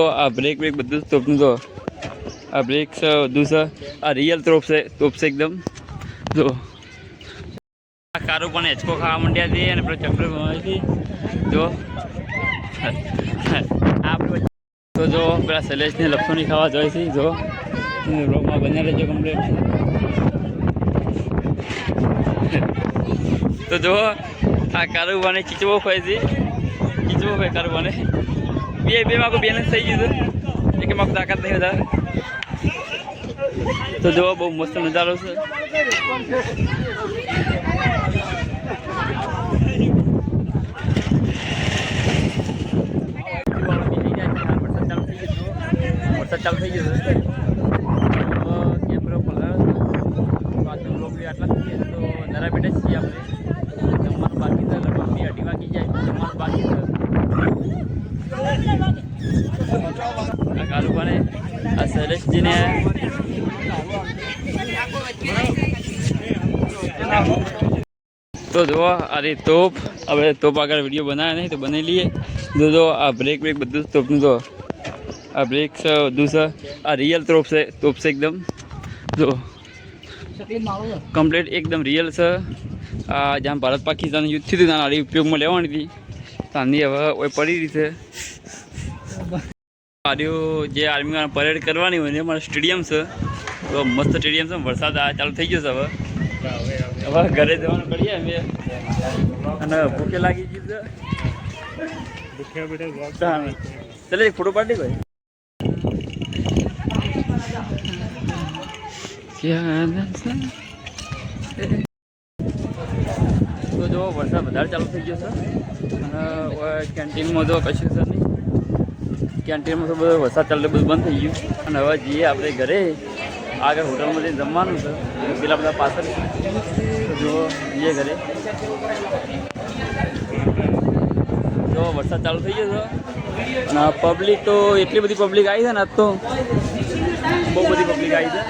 તો આ બ્રેક બધું તોપનું તો આ બ્રેક છે બધું છે. આ રિયલ તોપ છે એકદમ. જો આ કારો પણ હેચકો ખાવા માંડ્યા હતી અને પેલો ચક્ર ઘુમાવી જો આપણે તો જો પેલા શૈલેષને લપસોની ખાવા જોઈએ છે. જો રોગમાં બન્યા રહેજો કમ્પ્લેટ. તો જો આ કારુબાને ખીચવો ખાય છે. ખીચવો ખાય કારુબાને બે માં બેલેન્સ થઈ ગયું છે કે મારું તાકાત નહીં વધારે. તો જો બહુ મસ્ત નજારો છે. વરસાદ ચાલુ થઈ ગયો છે. કેમેરો બાજુ રોકડી આટલા થઈ ગયા તો નરા બેઠે જ છીએ આપણે. જમવાનું બાકી છે. લગભગ 2:30 વાગી જાય જમવાનું બાકી છે. આ કારુબાને આ શૈલેષજીને તો જો અરે તોપ હવે તોપ આગળ વિડીયો બનાવ્યા નહીં તો બનાવી લઈએ. જો આ બ્રેક બધું તોપનું તો આ બ્રેક છે બધું છે. આ રિયલ તોપ છે એકદમ. જો કમ્પ્લીટ એકદમ રિયલ છે. આ જ્યાં ભારત પાકિસ્તાન યુદ્ધ થયું હતું આની ઉપયોગમાં લેવાની હતી ત્યાંની હવે પડી રહી છે. જે આર્મી પરેડ કરવાની હોય ને અમારે સ્ટેડિયમ છે. તો મસ્ત સ્ટેડિયમ છે. વરસાદ ચાલુ થઈ ગયો છે. હવે ઘરે જવાનું કરીએ અમે અને ભૂખે લાગી ગઈ છે. ચાલે એક ફોટો પાડી ભાઈ. તો જો વરસાદ વધારે ચાલુ થઈ ગયો છે અને કેન્ટીનમાં તો કશું છે નહીં. કેન્ટીનમાં તો બધો વરસાદ ચાલુ બધું બંધ થઈ ગયું અને હવે જઈએ આપણે ઘરે. આગળ હોટલમાં જઈને જમવાનું છે. પેલા બધા પાછળ જો જઈએ ઘરે. જો વરસાદ ચાલુ થઈ ગયો છે અને પબ્લિક તો એટલી બધી પબ્લિક આવી છે ને આજ તો બહુ બધી પબ્લિક આવી છે.